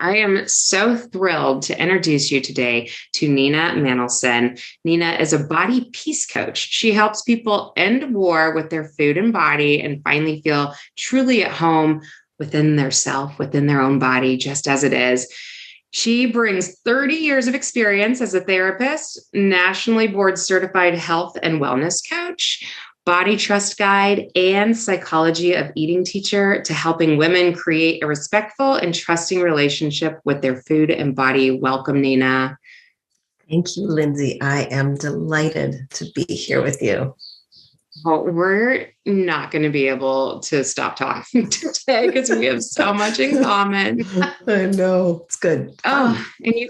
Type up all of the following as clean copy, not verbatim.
I am so thrilled to introduce you today to Nina Manolson. Nina is a body peace coach. She helps people end war with their food and body and finally feel truly at home within their self, within their own body, just as it is. She brings 30 years of experience as a therapist, nationally board certified health and wellness coach, body trust guide, and psychology of eating teacher to helping women create a respectful and trusting relationship with their food and body. Welcome, Nina. Thank you, Lindsay. I am delighted to be here with you. Well, we're not going to be able to stop talking today because we have so much in common. I know. It's good. Oh, and you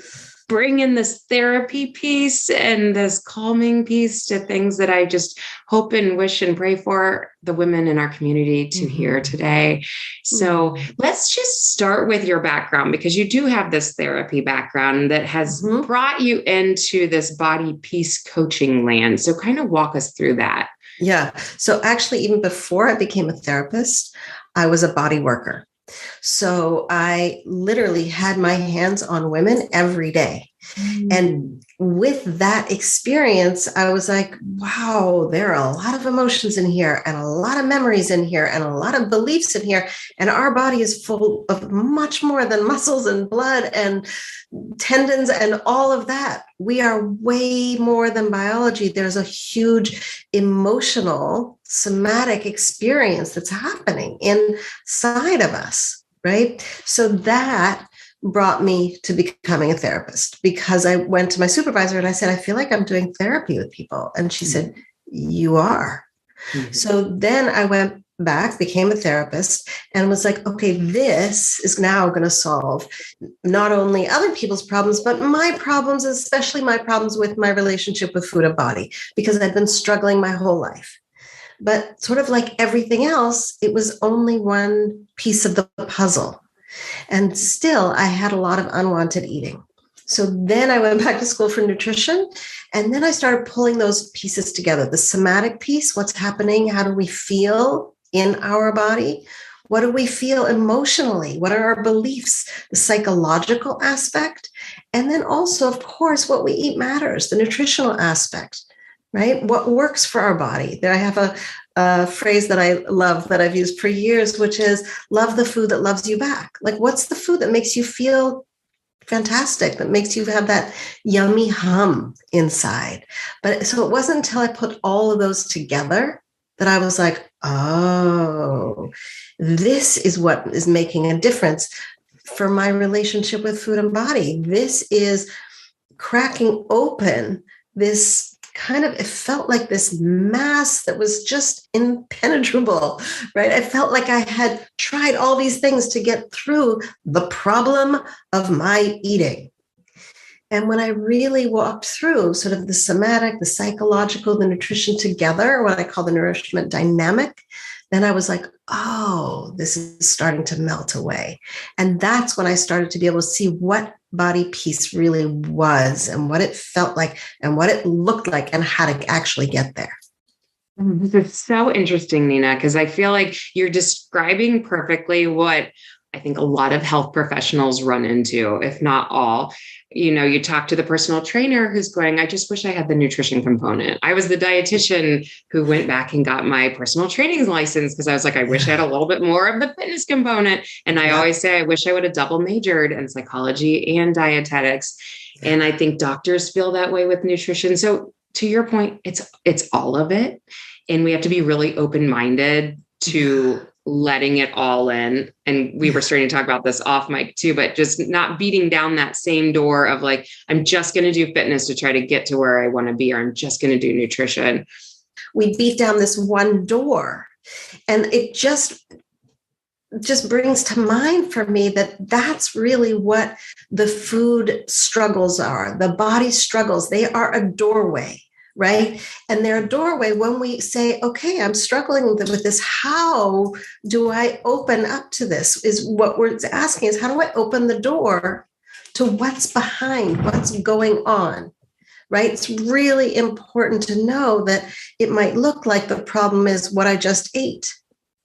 bring in this therapy piece and this calming piece to things that I just hope and wish and pray for the women in our community to hear today. So let's just start with your background, because you do have this therapy background that has brought you into this body peace coaching land. So kind of walk us through that. Yeah. So actually, even before I became a therapist, I was a body worker. So I literally had my hands on women every day. And with that experience, I was like, wow, there are a lot of emotions in here and a lot of memories in here and a lot of beliefs in here. And our body is full of much more than muscles and blood and tendons and all of that. We are way more than biology. There's a huge emotional, somatic experience that's happening inside of us, right? So that brought me to becoming a therapist, because I went to my supervisor and I said, I feel like I'm doing therapy with people. And she said, you are. So then I went back, became a therapist, and was like, okay, this is now going to solve not only other people's problems, but my problems, especially my problems with my relationship with food and body, because I've been struggling my whole life. But sort of like everything else, it was only one piece of the puzzle. And still, I had a lot of unwanted eating. So then I went back to school for nutrition. And then I started pulling those pieces together. The somatic piece, what's happening? How do we feel in our body? What do we feel emotionally? What are our beliefs? The psychological aspect. And then also, of course, what we eat matters, the nutritional aspect, right? What works for our body. There I have a phrase that I love that I've used for years, which is love the food that loves you back. Like, what's the food that makes you feel fantastic, that makes you have that yummy hum inside? But so it wasn't until I put all of those together that I was like, oh, this is what is making a difference for my relationship with food and body. This is cracking open this kind of, it felt like this mass that was just impenetrable, right? I felt like I had tried all these things to get through the problem of my eating. And when I really walked through sort of the somatic, the psychological, the nutrition together, what I call the nourishment dynamic, then I was like, oh, this is starting to melt away. And that's when I started to be able to see what body peace really was and what it felt like and what it looked like and how to actually get there. This is so interesting, Nina, because I feel like you're describing perfectly what I think a lot of health professionals run into, if not all. You know, you talk to the personal trainer who's going, I just wish I had the nutrition component. I was the dietitian who went back and got my personal training license because I was like, I wish I had a little bit more of the fitness component. And I always say, I wish I would have double majored in psychology and dietetics. And I think doctors feel that way with nutrition. So to your point, it's all of it. And we have to be really open-minded to letting it all in. And we were starting to talk about this off mic too, but just not beating down that same door of like, I'm just going to do fitness to try to get to where I want to be, or I'm just going to do nutrition. We beat down this one door, and it just brings to mind for me that that's really what the food struggles are. The body struggles, they are a doorway. Right. And they're a doorway when we say, okay, I'm struggling with this. How do I open up to this? Is what we're asking is, how do I open the door to what's behind, what's going on? Right. It's really important to know that it might look like the problem is what I just ate.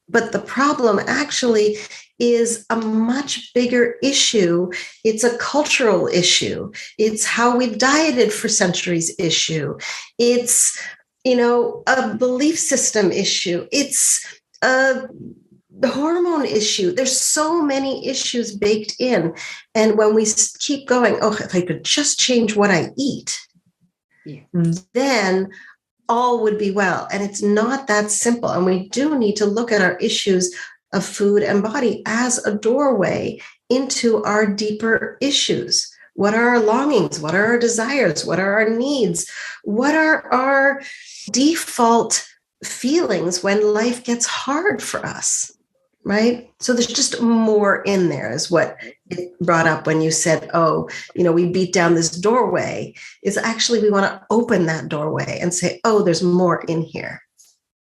But the problem actually is a much bigger issue. It's a cultural issue. It's how we've dieted for centuries issue. It's, a belief system issue. It's a hormone issue. There's so many issues baked in. And when we keep going, if I could just change what I eat, then all would be well. And it's not that simple. And we do need to look at our issues of food and body as a doorway into our deeper issues. What are our longings? What are our desires? What are our needs? What are our default feelings when life gets hard for us? Right? So there's just more in there, is what it brought up when you said, we beat down this doorway. Is actually we want to open that doorway and say, there's more in here.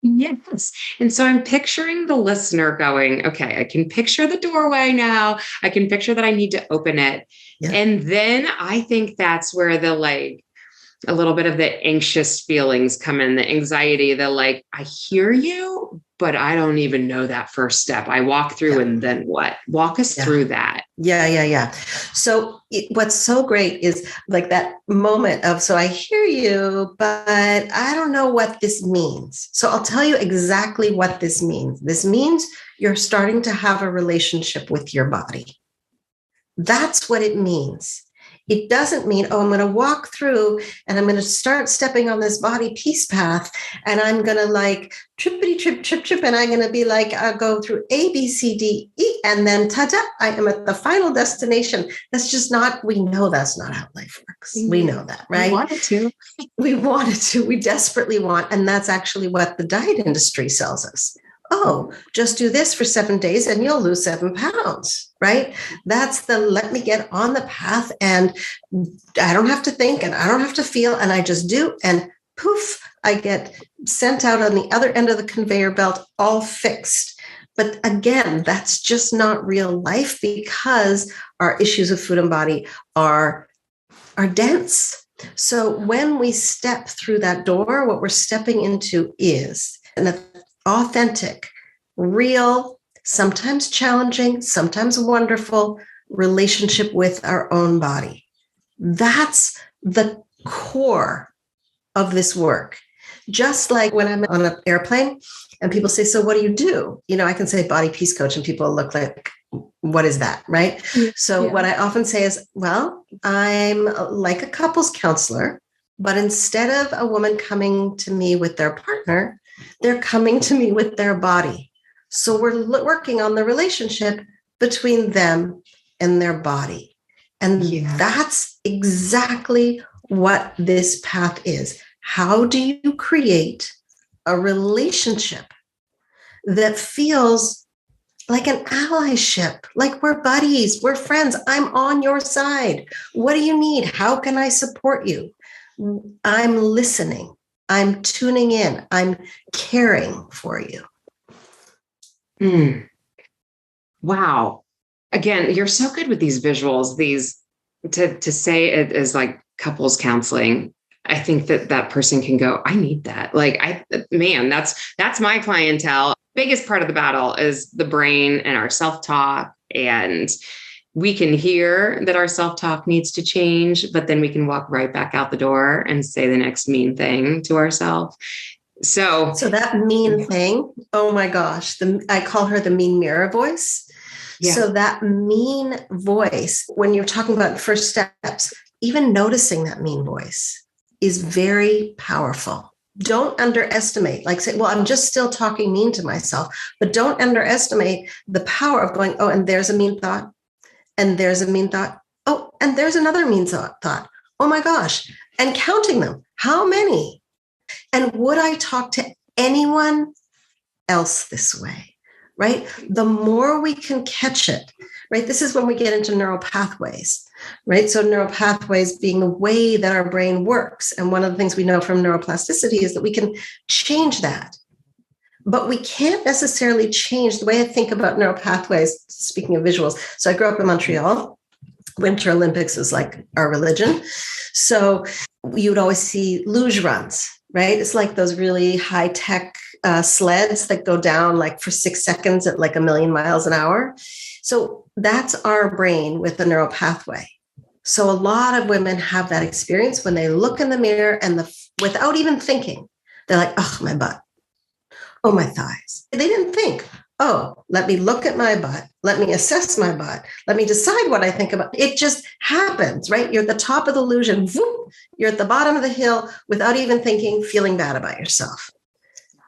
Yes. And so I'm picturing the listener going, okay, I can picture the doorway now. I can picture that I need to open it. Yeah. And then I think that's where a little bit of the anxious feelings come in, the anxiety, I hear you, but I don't even know that first step. I walk through and then what? Walk us through that. Yeah. So what's so great is that moment of, so I hear you, but I don't know what this means. So I'll tell you exactly what this means. This means you're starting to have a relationship with your body. That's what it means. It doesn't mean, I'm going to walk through and I'm going to start stepping on this body peace path and I'm going to trippity trip. And I'm going to be I'll go through A, B, C, D, E, and then ta-da, I am at the final destination. That's just not, we know that's not how life works. We know that, right? We wanted to. We desperately want. And that's actually what the diet industry sells us. Just do this for 7 days and you'll lose 7 pounds, right? That's let me get on the path and I don't have to think and I don't have to feel and I just do. And poof, I get sent out on the other end of the conveyor belt, all fixed. But again, that's just not real life because our issues of food and body are dense. So when we step through that door, what we're stepping into is an authentic, real, sometimes challenging, sometimes wonderful relationship with our own body. That's the core of this work. Just like when I'm on an airplane and people say, so what do you do? I can say body peace coach and people look like, what is that? Right? So what I often say is, I'm like a couples counselor, but instead of a woman coming to me with their partner, they're coming to me with their body. So we're working on the relationship between them and their body. And that's exactly what this path is. How do you create a relationship that feels like an allyship, like we're buddies, we're friends, I'm on your side. What do you need? How can I support you? I'm listening. I'm tuning in. I'm caring for you. Wow. Again, you're so good with these visuals, to say it as couples counseling. I think that person can go, I need that. That's my clientele. Biggest part of the battle is the brain and our self-talk. And we can hear that our self-talk needs to change, but then we can walk right back out the door and say the next mean thing to ourselves. So that mean thing, oh my gosh, I call her the mean mirror voice. Yeah. So that mean voice, when you're talking about first steps, even noticing that mean voice is very powerful. Don't underestimate, say, I'm just still talking mean to myself, but don't underestimate the power of going, and there's a mean thought. And there's a mean thought. And there's another mean thought. Oh my gosh. And counting them. How many? And would I talk to anyone else this way? Right? The more we can catch it, right? This is when we get into neural pathways, right? So neural pathways being the way that our brain works. And one of the things we know from neuroplasticity is that we can change that. But we can't necessarily change the way I think about neural pathways, speaking of visuals. So I grew up in Montreal. Winter Olympics is like our religion. So you would always see luge runs, right? It's like those really high-tech sleds that go down for 6 seconds at 1,000,000 miles an hour. So that's our brain with the neural pathway. So a lot of women have that experience when they look in the mirror and without even thinking, they're like, oh, my butt. Oh, my thighs. They didn't think, oh, let me look at my butt. Let me assess my butt. Let me decide what I think about. It just happens, right? You're at the top of the illusion. Whoop, you're at the bottom of the hill without even thinking, feeling bad about yourself.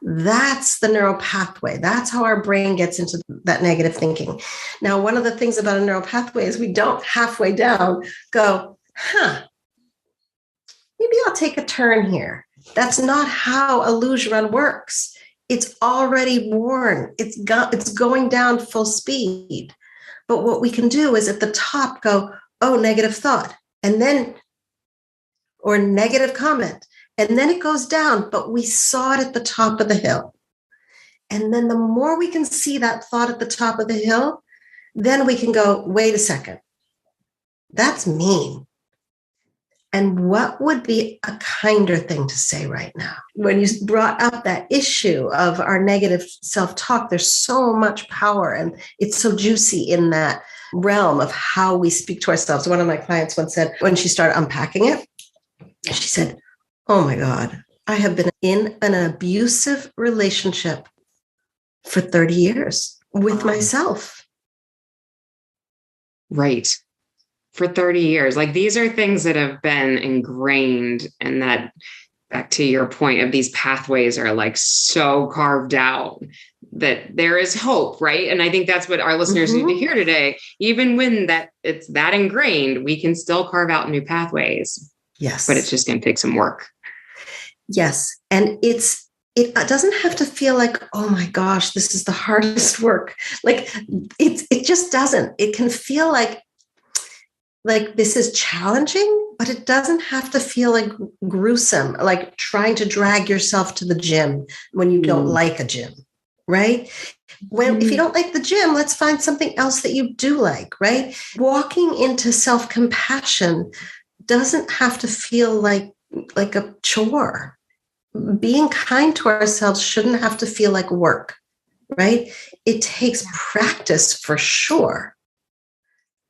That's the neural pathway. That's how our brain gets into that negative thinking. Now, one of the things about a neural pathway is we don't halfway down go, maybe I'll take a turn here. That's not how a luge run works. It's already worn. It's going down full speed. But what we can do is at the top go, oh, negative thought, and then, or negative comment. And then it goes down, but we saw it at the top of the hill. And then the more we can see that thought at the top of the hill, then we can go, wait a second, that's mean. And what would be a kinder thing to say right now? When you brought up that issue of our negative self-talk, there's so much power and it's so juicy in that realm of how we speak to ourselves. One of my clients once said, when she started unpacking it, she said, oh my God, I have been in an abusive relationship for 30 years with myself. Right. For 30 years. Like these are things that have been ingrained, and that, back to your point of these pathways are like so carved out that there is hope, right? And I think that's what our listeners need to hear today. Even when it's that ingrained, we can still carve out new pathways. Yes. But it's just going to take some work. Yes. And it doesn't have to feel like, oh my gosh, this is the hardest work. Like it just doesn't. It can feel like this is challenging, but it doesn't have to feel like gruesome, like trying to drag yourself to the gym when you don't like a gym, right? If you don't like the gym, let's find something else that you do like, right? Walking into self-compassion doesn't have to feel like a chore. Being kind to ourselves shouldn't have to feel like work, right? It takes practice for sure,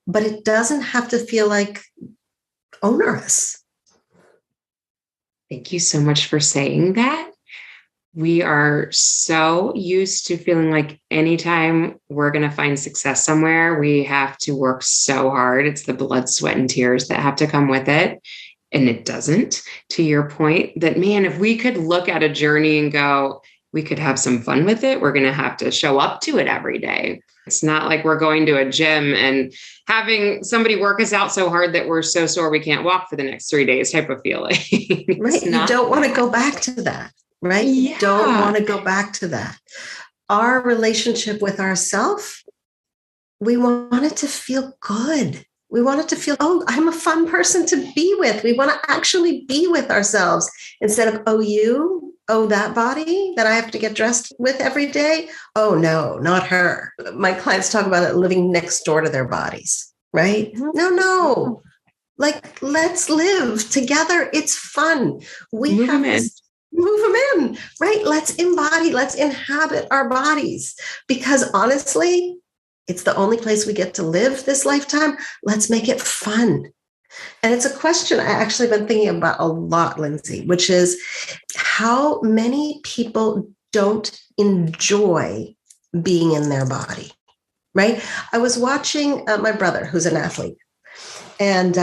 but it doesn't have to feel like onerous. Thank you so much for saying that. We are so used to feeling like anytime we're going to find success somewhere, we have to work so hard. It's the blood, sweat, and tears that have to come with it. And it doesn't. To your point that, man, if we could look at a journey and go, we could have some fun with it, we're going to have to show up to it every day. It's not like we're going to a gym and having somebody work us out so hard that we're so sore we can't walk for the next 3 days type of feeling. Right. You don't want to go back to that. Right? Yeah. You don't want to go back to that. Our relationship with ourselves, we want it to feel good. We want it to feel, oh, I'm a fun person to be with. We want to actually be with ourselves instead of, oh, that body that I have to get dressed with every day. Oh, no, not her. My clients talk about it living next door to their bodies, right? No. Like, let's live together. It's fun. We have this. Move them in, right? Let's embody, let's inhabit our bodies, because honestly, it's the only place we get to live this lifetime. Let's make it fun. And it's a question I actually been thinking about a lot, Lindsay, which is how many people don't enjoy being in their body, right? I was watching my brother, who's an athlete, and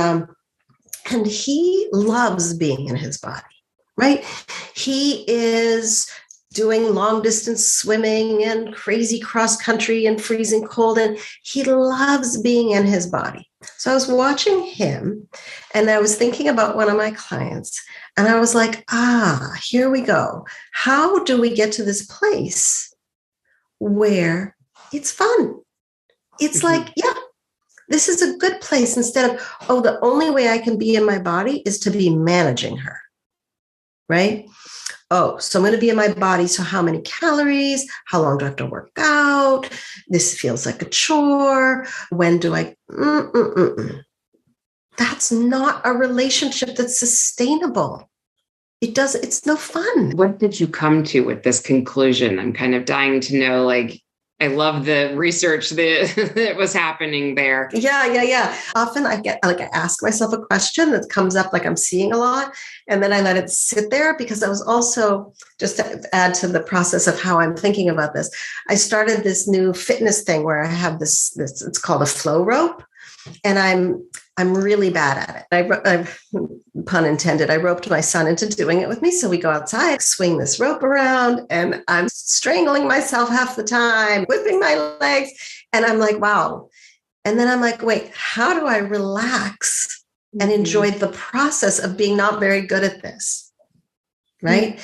he loves being in his body. Right? He is doing long distance swimming and crazy cross country and freezing cold, and he loves being in his body. So I was watching him and I was thinking about one of my clients, and I was like, here we go. How do we get to this place where it's fun? It's like, this is a good place, instead of, the only way I can be in my body is to be managing her. Right? So I'm going to be in my body. So how many calories? How long do I have to work out? This feels like a chore. When do I? That's not a relationship that's sustainable. It's no fun. What did you come to with this conclusion? I'm kind of dying to know, like, I love the research that was happening there. Yeah. Often I ask myself a question that comes up like I'm seeing a lot, and then I let it sit there, because I was also, just to add to the process of how I'm thinking about this, I started this new fitness thing where I have this it's called a flow rope, and I'm really bad at it. I pun intended, I roped my son into doing it with me. So we go outside, swing this rope around, and I'm strangling myself half the time, whipping my legs. And I'm like, wow. And then I'm like, wait, how do I relax and enjoy the process of being not very good at this? Right.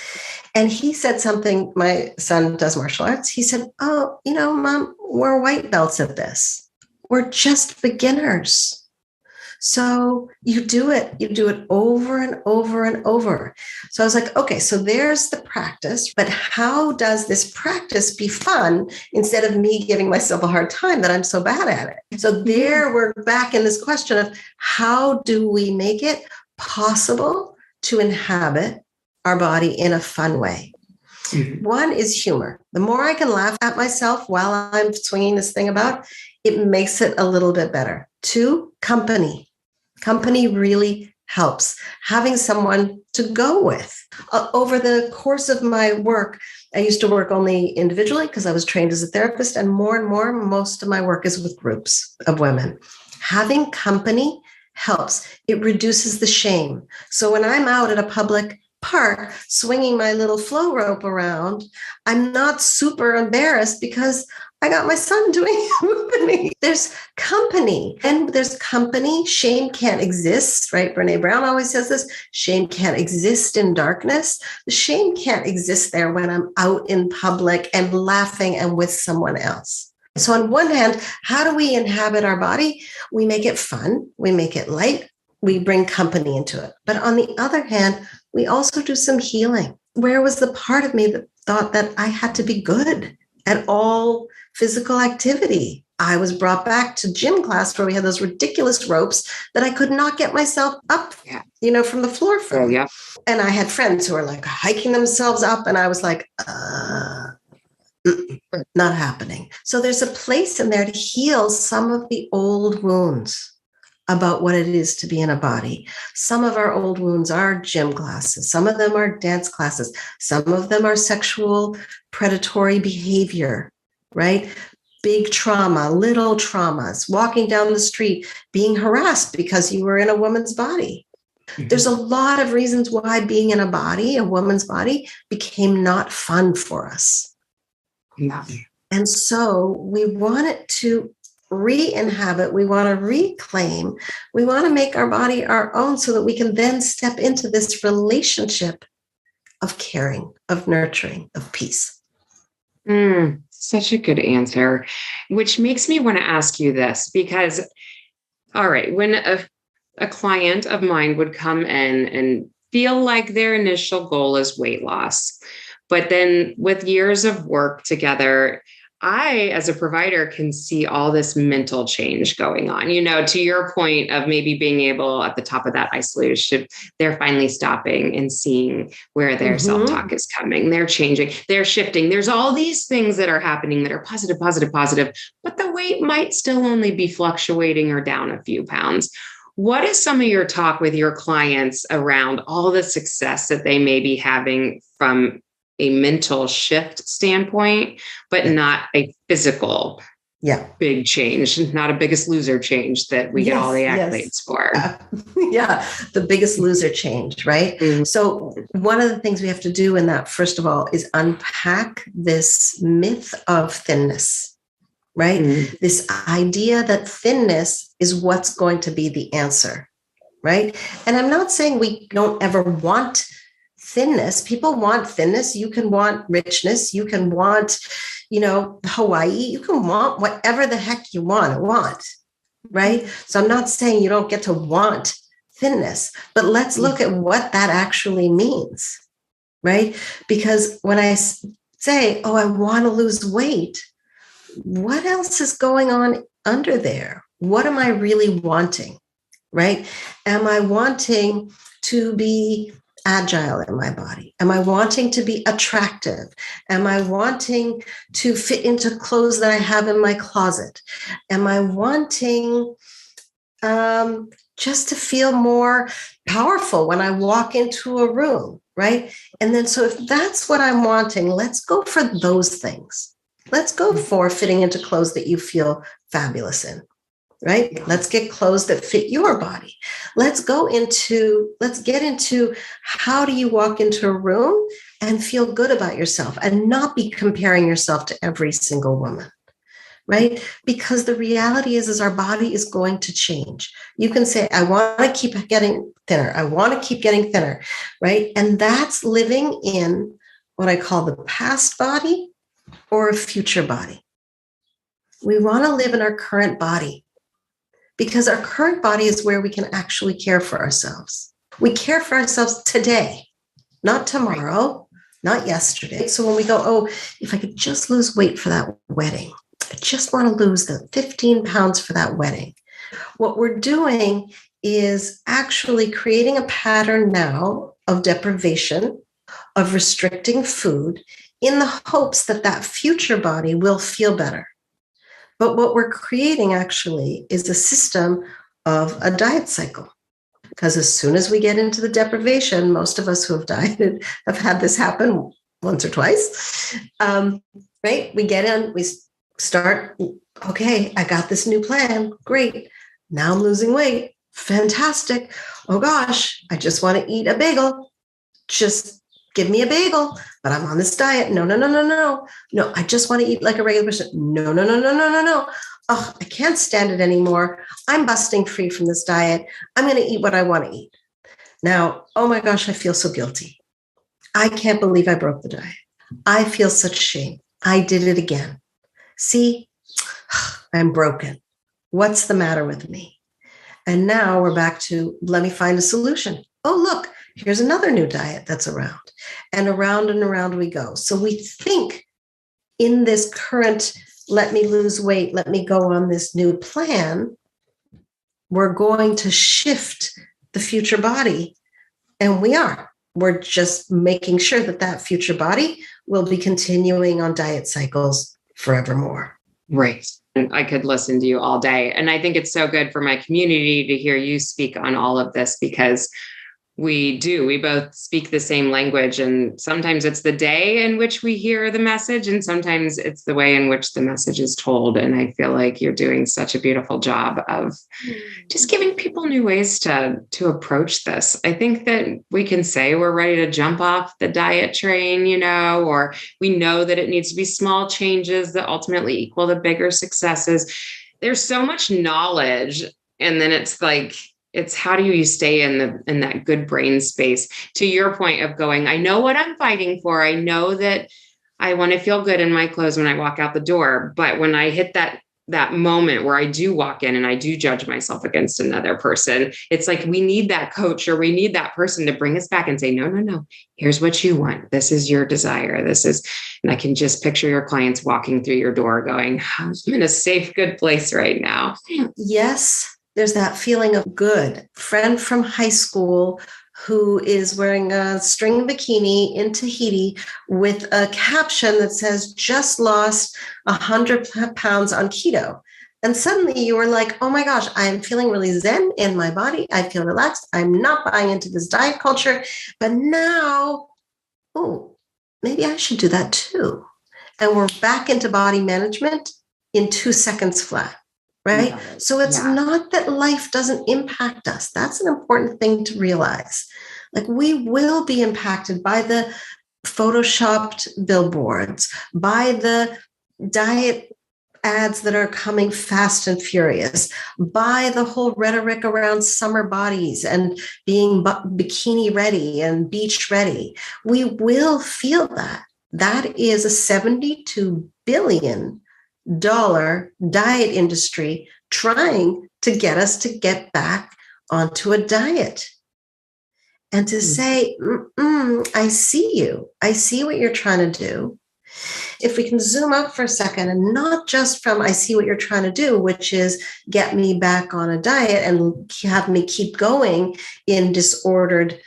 And he said something, my son does martial arts. He said, oh, Mom, we're white belts at this. We're just beginners. So you do it over and over and over. So I was like, okay, so there's the practice, but how does this practice be fun instead of me giving myself a hard time that I'm so bad at it? So there we're back in this question of how do we make it possible to inhabit our body in a fun way? Mm-hmm. One is humor. The more I can laugh at myself while I'm swinging this thing about, it makes it a little bit better. Two, company. Company really helps. Having someone to go with. Over the course of my work, I used to work only individually because I was trained as a therapist, and more, most of my work is with groups of women. Having company helps. It reduces the shame. So when I'm out at a public park swinging my little flow rope around, I'm not super embarrassed because I got my son doing it with me. There's company. And there's company. Shame can't exist, right? Brene Brown always says this. Shame can't exist in darkness. The shame can't exist there when I'm out in public and laughing and with someone else. So on one hand, how do we inhabit our body? We make it fun. We make it light. We bring company into it. But on the other hand, we also do some healing. Where was the part of me that thought that I had to be good at all physical activity? I was brought back to gym class where we had those ridiculous ropes that I could not get myself up, from the floor from. Oh, yeah. And I had friends who were like hiking themselves up, and I was like, not happening. So there's a place in there to heal some of the old wounds about what it is to be in a body. Some of our old wounds are gym classes. Some of them are dance classes. Some of them are sexual predatory behavior, right? Big trauma, little traumas, walking down the street, being harassed because you were in a woman's body. Mm-hmm. There's a lot of reasons why being in a body, a woman's body, became not fun for us. Yeah. And so we want it to re-inhabit, we want to reclaim, we want to make our body our own so that we can then step into this relationship of caring, of nurturing, of peace. Such a good answer, which makes me want to ask you this, because, all right, when a client of mine would come in and feel like their initial goal is weight loss, but then with years of work together, I, as a provider, can see all this mental change going on, to your point of maybe being able at the top of that isolation, they're finally stopping and seeing where their self-talk is coming. They're changing, they're shifting. There's all these things that are happening that are positive, but the weight might still only be fluctuating or down a few pounds. What is some of your talk with your clients around all the success that they may be having from a mental shift standpoint, but not a physical big change, not a Biggest Loser change that we get all the accolades for. The Biggest Loser change, right? Mm-hmm. So one of the things we have to do in that, first of all, is unpack this myth of thinness, right? Mm-hmm. This idea that thinness is what's going to be the answer, right? And I'm not saying we don't ever want thinness. People want thinness. You can want richness. You can want, Hawaii. You can want whatever the heck you want, right? So I'm not saying you don't get to want thinness, but let's look at what that actually means, right? Because when I say, I want to lose weight, what else is going on under there? What am I really wanting, right? Am I wanting to be agile in my body? Am I wanting to be attractive? Am I wanting to fit into clothes that I have in my closet? Am I wanting just to feel more powerful when I walk into a room, right? And then, so if that's what I'm wanting, let's go for those things. Let's go for fitting into clothes that you feel fabulous in, right? Let's get clothes that fit your body. Let's get into how do you walk into a room and feel good about yourself and not be comparing yourself to every single woman, right? Because the reality is our body is going to change. You can say, I want to keep getting thinner. I want to keep getting thinner, right? And that's living in what I call the past body or a future body. We want to live in our current body because our current body is where we can actually care for ourselves. We care for ourselves today, not tomorrow, not yesterday. So when we go, oh, if I could just lose weight for that wedding, I just want to lose the 15 pounds for that wedding. What we're doing is actually creating a pattern now of deprivation, of restricting food in the hopes that that future body will feel better. But what we're creating actually is a system of a diet cycle. Because as soon as we get into the deprivation, most of us who have dieted have had this happen once or twice, right? We get in, we start, okay, I got this new plan. Great. Now I'm losing weight. Fantastic. Oh gosh, I just want to eat a bagel. Just give me a bagel, but I'm on this diet. No. No, I just want to eat like a regular person. No. Oh, I can't stand it anymore. I'm busting free from this diet. I'm going to eat what I want to eat. Now, oh my gosh, I feel so guilty. I can't believe I broke the diet. I feel such shame. I did it again. See, I'm broken. What's the matter with me? And now we're back to, let me find a solution. Oh, look, here's another new diet that's around. And around we go. So we think in this current, let me lose weight, let me go on this new plan, we're going to shift the future body. And we are. We're just making sure that that future body will be continuing on diet cycles forevermore. Right. And I could listen to you all day. And I think it's so good for my community to hear you speak on all of this because we both speak the same language. And sometimes it's the day in which we hear the message, and sometimes it's the way in which the message is told. And I feel like you're doing such a beautiful job of just giving people new ways to approach this. I think that we can say we're ready to jump off the diet train, or we know that it needs to be small changes that ultimately equal to bigger successes. There's so much knowledge. And then it's like, it's how do you stay in that good brain space, to your point of going, I know what I'm fighting for. I know that I want to feel good in my clothes when I walk out the door. But when I hit that moment where I do walk in and I do judge myself against another person, it's like, we need that coach or we need that person to bring us back and say, no, here's what you want. This is your desire. And I can just picture your clients walking through your door going, I'm in a safe, good place right now. Yes. There's that feeling of good. Friend from high school who is wearing a string bikini in Tahiti with a caption that says, just lost 100 pounds on keto. And suddenly you were like, oh my gosh, I'm feeling really zen in my body. I feel relaxed. I'm not buying into this diet culture. But now, oh, maybe I should do that too. And we're back into body management in 2 seconds flat. Right? Yeah. So it's not that life doesn't impact us. That's an important thing to realize. Like, we will be impacted by the photoshopped billboards, by the diet ads that are coming fast and furious, by the whole rhetoric around summer bodies and being bikini ready and beach ready. We will feel that. That is a $72 billion diet industry trying to get us to get back onto a diet and to say, I see you. I see what you're trying to do. If we can zoom up for a second and not just from I see what you're trying to do, which is get me back on a diet and have me keep going in disordered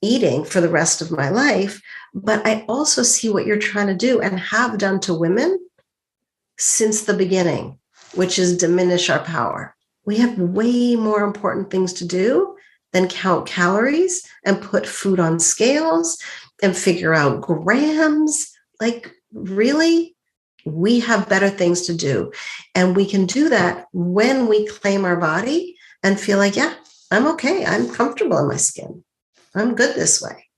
eating for the rest of my life. But I also see what you're trying to do and have done to women since the beginning, which is diminish our power. We have way more important things to do than count calories and put food on scales and figure out grams. Like, really, we have better things to do. And we can do that when we claim our body and feel like, yeah, I'm okay. I'm comfortable in my skin. I'm good this way.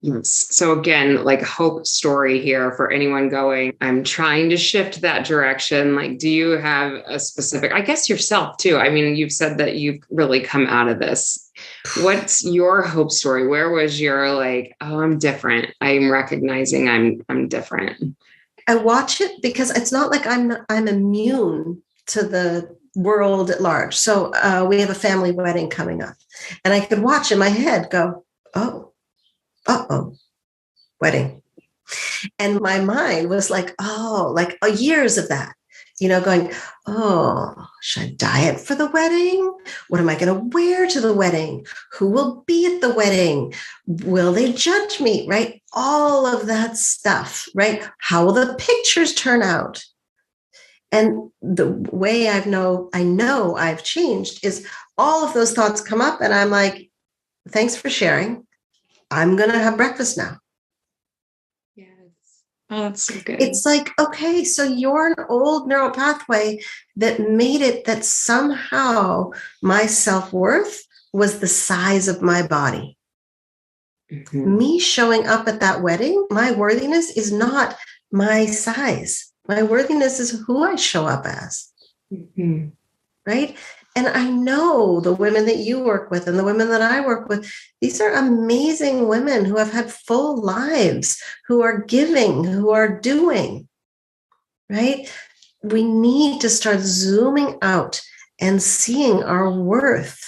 Yes. So again, like hope story here for anyone going, I'm trying to shift that direction. Like, do you have a specific, I guess yourself too. I mean, you've said that you've really come out of this. What's your hope story? Where was your like, oh, I'm different. I'm recognizing I'm different. I watch it because it's not like I'm immune to the world at large. So we have a family wedding coming up, and I could watch in my head go, oh, uh-oh, wedding. And my mind was like, oh, like years of that, going, oh, should I diet for the wedding? What am I going to wear to the wedding? Who will be at the wedding? Will they judge me? Right? All of that stuff, right? How will the pictures turn out? And the way I know I've changed is all of those thoughts come up and I'm like, thanks for sharing. I'm going to have breakfast now. Yes. Oh, that's so good. It's like, okay, so you're an old neural pathway that made it that somehow my self-worth was the size of my body. Mm-hmm. Me showing up at that wedding, my worthiness is not my size. My worthiness is who I show up as. Mm-hmm. Right? And I know the women that you work with and the women that I work with, these are amazing women who have had full lives, who are giving, who are doing, right? We need to start zooming out and seeing our worth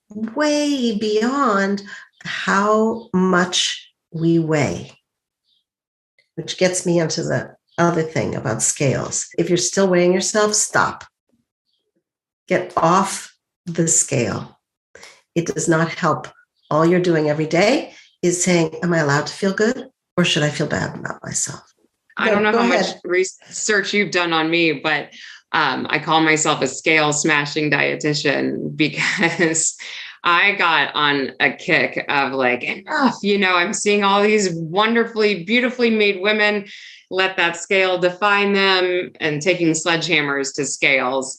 way beyond how much we weigh, which gets me into the other thing about scales. If you're still weighing yourself, stop. Get off the scale. It does not help. All you're doing every day is saying, am I allowed to feel good or should I feel bad about myself? I don't know how much research you've done on me, but I call myself a scale smashing dietitian because I got on a kick of like, enough, I'm seeing all these wonderfully, beautifully made women, let that scale define them, and taking sledgehammers to scales.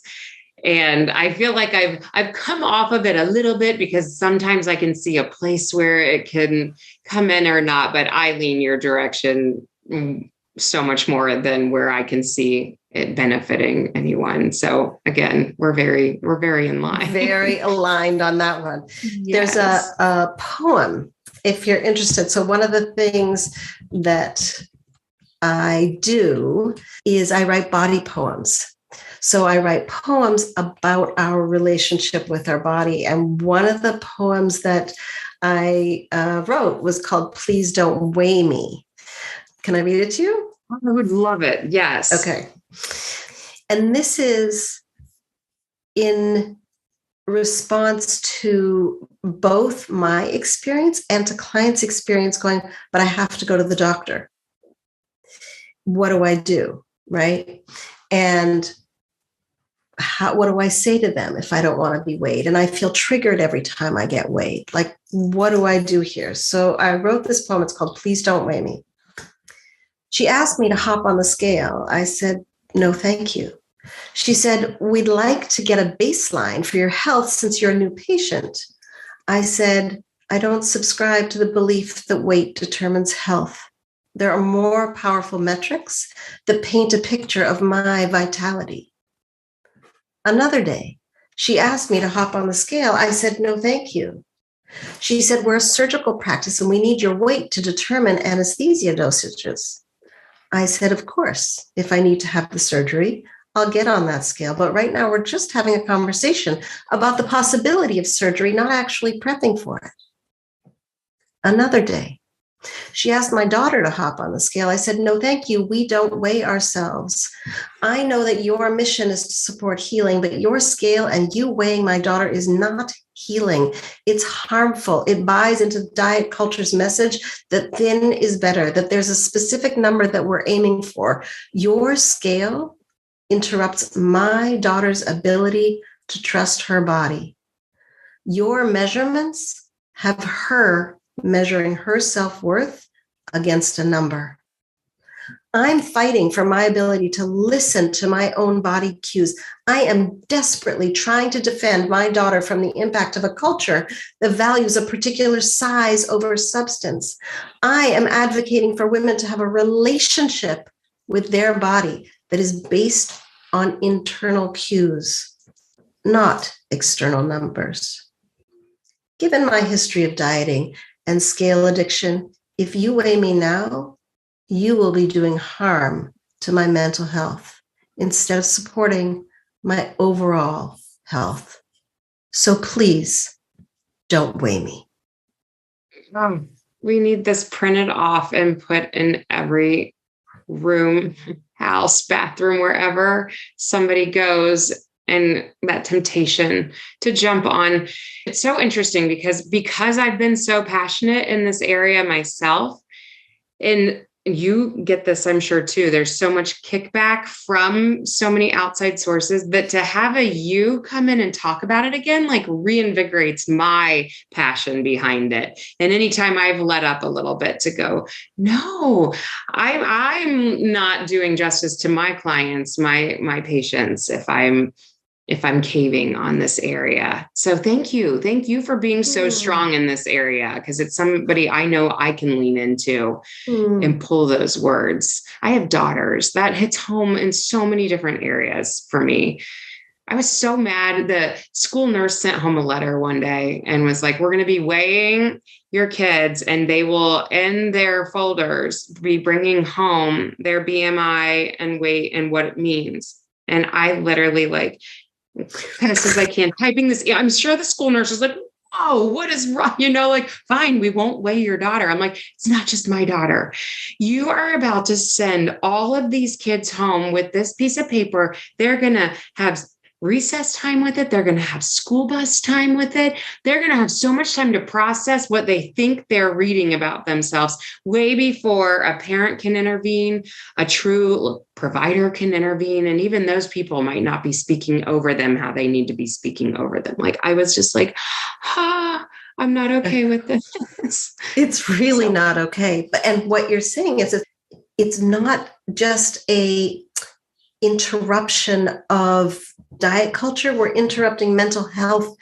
And I feel like I've come off of it a little bit because sometimes I can see a place where it can come in or not, but I lean your direction so much more than where I can see it benefiting anyone. So again, we're very in line. Very aligned on that one. Yes. There's a poem, if you're interested. So one of the things that I do is I write body poems. So I write poems about our relationship with our body. And one of the poems that I wrote was called Please Don't Weigh Me. Can I read it to you? I would love it. Yes. Okay. And this is in response to both my experience and to clients' experience going, but I have to go to the doctor. What do I do? Right? And what do I say to them if I don't want to be weighed? And I feel triggered every time I get weighed. Like, what do I do here? So I wrote this poem. It's called Please Don't Weigh Me. She asked me to hop on the scale. I said, no, thank you. She said, we'd like to get a baseline for your health since you're a new patient. I said, I don't subscribe to the belief that weight determines health. There are more powerful metrics that paint a picture of my vitality. Another day, she asked me to hop on the scale. I said, no, thank you. She said, we're a surgical practice and we need your weight to determine anesthesia dosages. I said, of course, if I need to have the surgery, I'll get on that scale. But right now we're just having a conversation about the possibility of surgery, not actually prepping for it. Another day, She asked my daughter to hop on the scale. I said, no, thank you. We don't weigh ourselves. I know that your mission is to support healing, but your scale and you weighing my daughter is not healing. It's harmful. It buys into diet culture's message that thin is better, that there's a specific number that we're aiming for. Your scale interrupts my daughter's ability to trust her body. Your measurements have her measuring her self-worth against a number. I'm fighting for my ability to listen to my own body cues. I am desperately trying to defend my daughter from the impact of a culture that values a particular size over substance. I am advocating for women to have a relationship with their body that is based on internal cues, not external numbers. Given my history of dieting and scale addiction, if you weigh me now, you will be doing harm to my mental health instead of supporting my overall health. So please don't weigh me. Oh, we need this printed off and put in every room, house, bathroom, wherever somebody goes, and that temptation to jump on. It's so interesting because I've been so passionate in this area myself, and you get this, I'm sure too. There's so much kickback from so many outside sources that to have you come in and talk about it again, like reinvigorates my passion behind it. And anytime I've let up a little bit to go, no, I'm not doing justice to my clients, my patients, if I'm caving on this area. So thank you for being so strong in this area, because it's somebody I know I can lean into and pull those words. I have daughters. That hits home in so many different areas for me. I was so mad. The school nurse sent home a letter one day and was like, we're going to be weighing your kids, and they will, in their folders, be bringing home their BMI and weight and what it means. And I literally fast as I can, typing this. I'm sure the school nurse is like, oh, what is wrong? Fine, we won't weigh your daughter. I'm like, it's not just my daughter. You are about to send all of these kids home with this piece of paper. They're going to have recess time with it. They're going to have school bus time with it. They're going to have so much time to process what they think they're reading about themselves way before a parent can intervene, a true provider can intervene. And even those people might not be speaking over them how they need to be speaking over them. I was just like, I'm not okay with this. It's really not okay. And what you're saying is it's not just a interruption of diet culture. We're interrupting mental health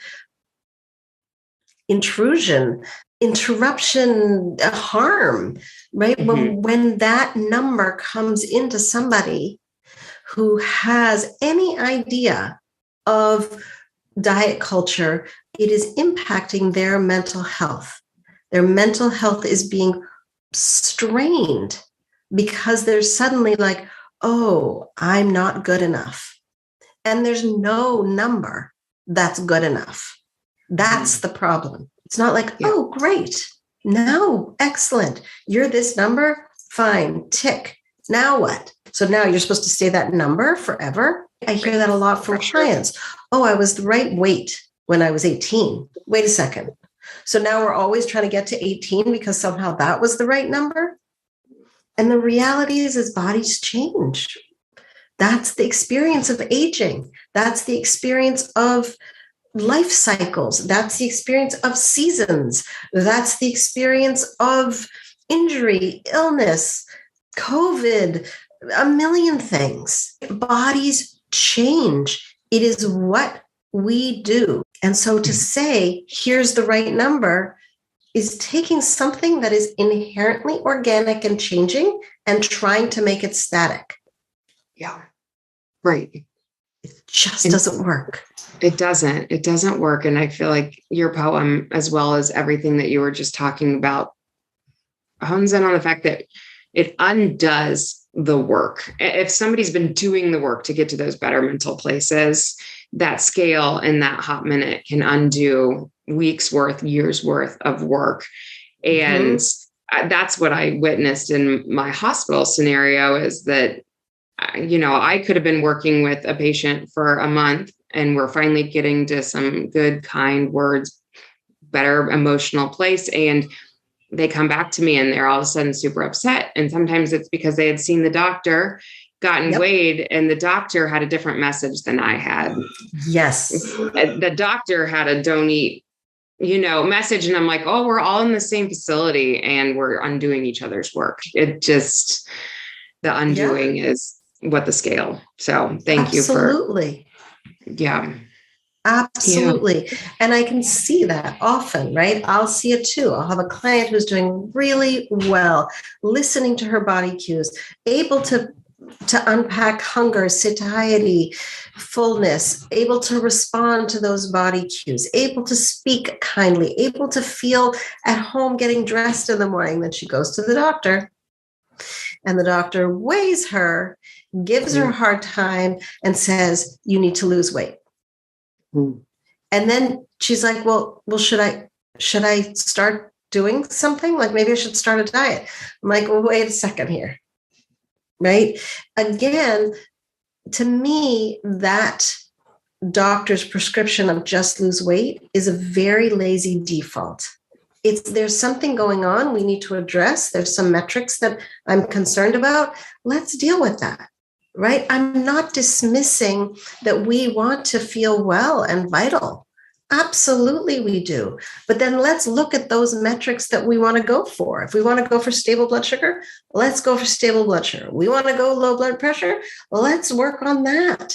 intrusion, interruption, harm, right? Mm-hmm. When that number comes into somebody who has any idea of diet culture, it is impacting their mental health. Their mental health is being strained because they're suddenly like, oh, I'm not good enough. And there's no number that's good enough. That's the problem. It's not like, oh, great. No, excellent. You're this number. Fine. Tick. Now what? So now you're supposed to stay that number forever. I hear that a lot from clients. Oh, I was the right weight when I was 18. Wait a second. So now we're always trying to get to 18 because somehow that was the right number. And the reality is bodies change. That's the experience of aging. That's the experience of life cycles. That's the experience of seasons. That's the experience of injury, illness, COVID, a million things. Bodies change. It is what we do. And so to say, here's the right number, is taking something that is inherently organic and changing and trying to make it static. Yeah. Right. It just doesn't work. It doesn't work. And I feel like your poem, as well as everything that you were just talking about, hones in on the fact that it undoes the work. If somebody's been doing the work to get to those better mental places, that scale and that hot minute can undo weeks worth, years worth of work. And that's what I witnessed in my hospital scenario, is that, I could have been working with a patient for a month and we're finally getting to some good, kind words, better emotional place. And they come back to me and they're all of a sudden super upset. And sometimes it's because they had seen the doctor, gotten weighed, and the doctor had a different message than I had. Yes. The doctor had a don't eat, message. And I'm like, oh, we're all in the same facility and we're undoing each other's work. The undoing is what the scale. So thank you for. Absolutely. Yeah. Absolutely. Yeah. And I can see that often, right? I'll see it too. I'll have a client who's doing really well, listening to her body cues, able to unpack hunger, satiety, fullness, able to respond to those body cues, able to speak kindly, able to feel at home getting dressed in the morning. Then she goes to the doctor and the doctor weighs her, gives her a hard time and says, you need to lose weight. And then she's like, well, should I start doing something? Like maybe I should start a diet. I'm like, well, wait a second here. Right. Again, to me, that doctor's prescription of just lose weight is a very lazy default. There's something going on we need to address. There's some metrics that I'm concerned about. Let's deal with that. Right? I'm not dismissing that we want to feel well and vital. Absolutely, we do. But then let's look at those metrics that we want to go for. If we want to go for stable blood sugar, let's go for stable blood sugar. We want to go low blood pressure, let's work on that.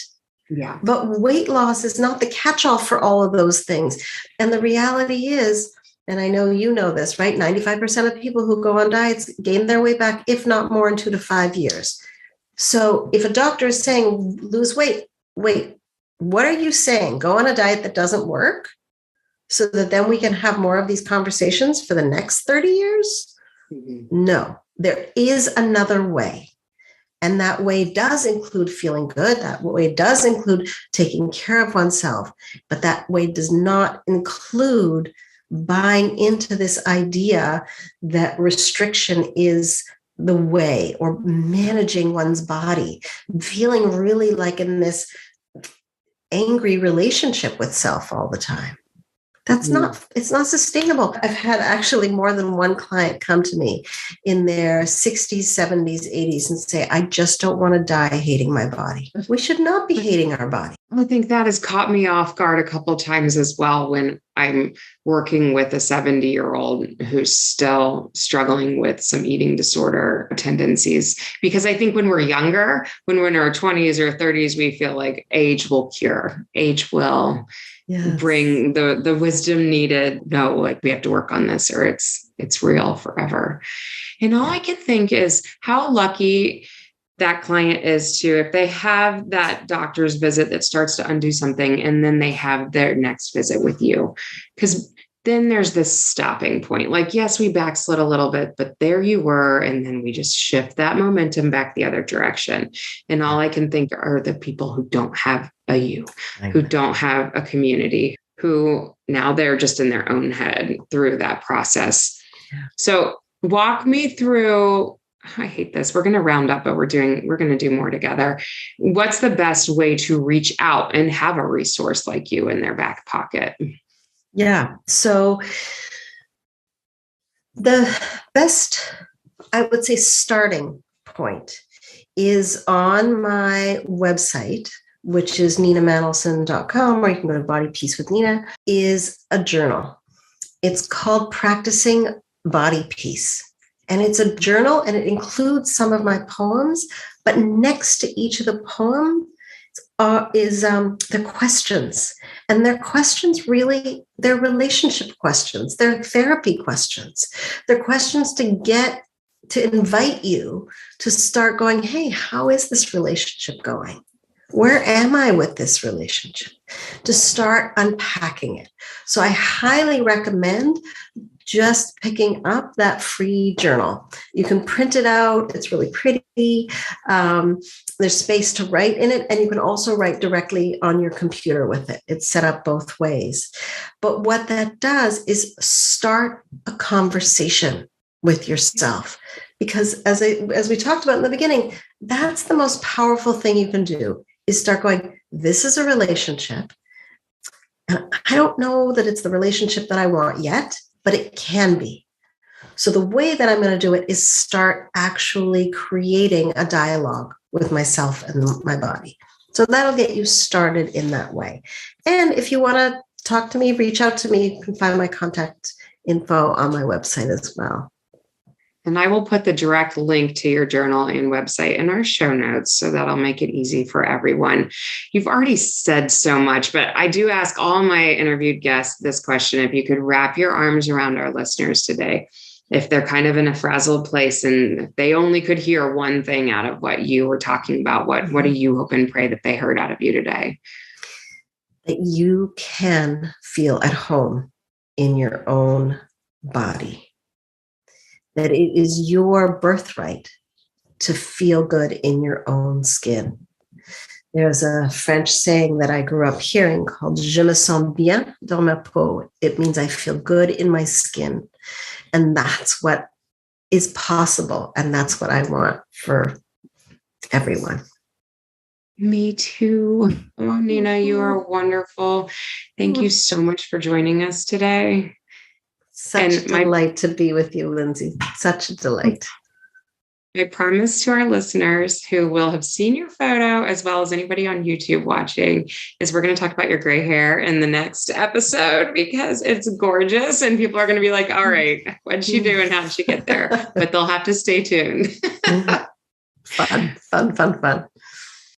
Yeah. But weight loss is not the catch-all for all of those things. And the reality is, and I know you know this, right? 95% of people who go on diets gain their weight back, if not more, in 2 to 5 years. So if a doctor is saying lose weight, what are you saying? Go on a diet that doesn't work so that then we can have more of these conversations for the next 30 years? Mm-hmm. No, there is another way. And that way does include feeling good. That way does include taking care of oneself. But that way does not include buying into this idea that restriction is the way, or managing one's body, feeling really like in this angry relationship with self all the time. It's not sustainable. I've had actually more than one client come to me in their 60s, 70s, 80s and say, I just don't want to die hating my body. We should not be hating our body. I think that has caught me off guard a couple of times as well when I'm working with a 70-year-old who's still struggling with some eating disorder tendencies. Because I think when we're younger, when we're in our 20s or 30s, we feel like age will cure, age will bring the wisdom needed. No, like we have to work on this or it's real forever. And all I can think is how lucky that client is to, if they have that doctor's visit that starts to undo something, and then they have their next visit with you. Because then there's this stopping point. Like, yes, we backslid a little bit, but there you were. And then we just shift that momentum back the other direction. And all I can think are the people who don't have a you, who don't have a community, who now they're just in their own head through that process. Yeah. So walk me through, I hate this. We're going to round up, but we're going to do more together. What's the best way to reach out and have a resource like you in their back pocket? Yeah. So the best, I would say, starting point is on my website, which is ninamanolson.com, or you can go to Body Peace with Nina, is a journal. It's called Practicing Body Peace. And it's a journal, and it includes some of my poems, but next to each of the poems is the questions. And they're questions, really, they're relationship questions. They're therapy questions. They're questions to invite you to start going, hey, how is this relationship going? Where am I with this relationship? To start unpacking it. So I highly recommend just picking up that free journal. You can print it out. It's really pretty. There's space to write in it, and you can also write directly on your computer with it. It's set up both ways. But what that does is start a conversation with yourself. Because as we talked about in the beginning, that's the most powerful thing you can do, is start going, this is a relationship. And I don't know that it's the relationship that I want yet, but it can be. So the way that I'm going to do it is start actually creating a dialogue with myself and my body. So that'll get you started in that way. And if you want to talk to me, reach out to me. You can find my contact info on my website as well. And I will put the direct link to your journal and website in our show notes, so that'll make it easy for everyone. You've already said so much, but I do ask all my interviewed guests this question. If you could wrap your arms around our listeners today, if they're kind of in a frazzled place and they only could hear one thing out of what you were talking about, what do you hope and pray that they heard out of you today? That you can feel at home in your own body. That it is your birthright to feel good in your own skin. There's a French saying that I grew up hearing called "Je me sens bien dans ma peau." It means I feel good in my skin. And that's what is possible. And that's what I want for everyone. Me too. Oh, Nina, you are wonderful. Thank you so much for joining us today. Such a delight to be with you, Lindsay. Such a delight. I promise to our listeners who will have seen your photo, as well as anybody on YouTube watching, is we're going to talk about your gray hair in the next episode, because it's gorgeous and people are going to be like, all right, what'd she do and how'd she get there? But they'll have to stay tuned. Fun.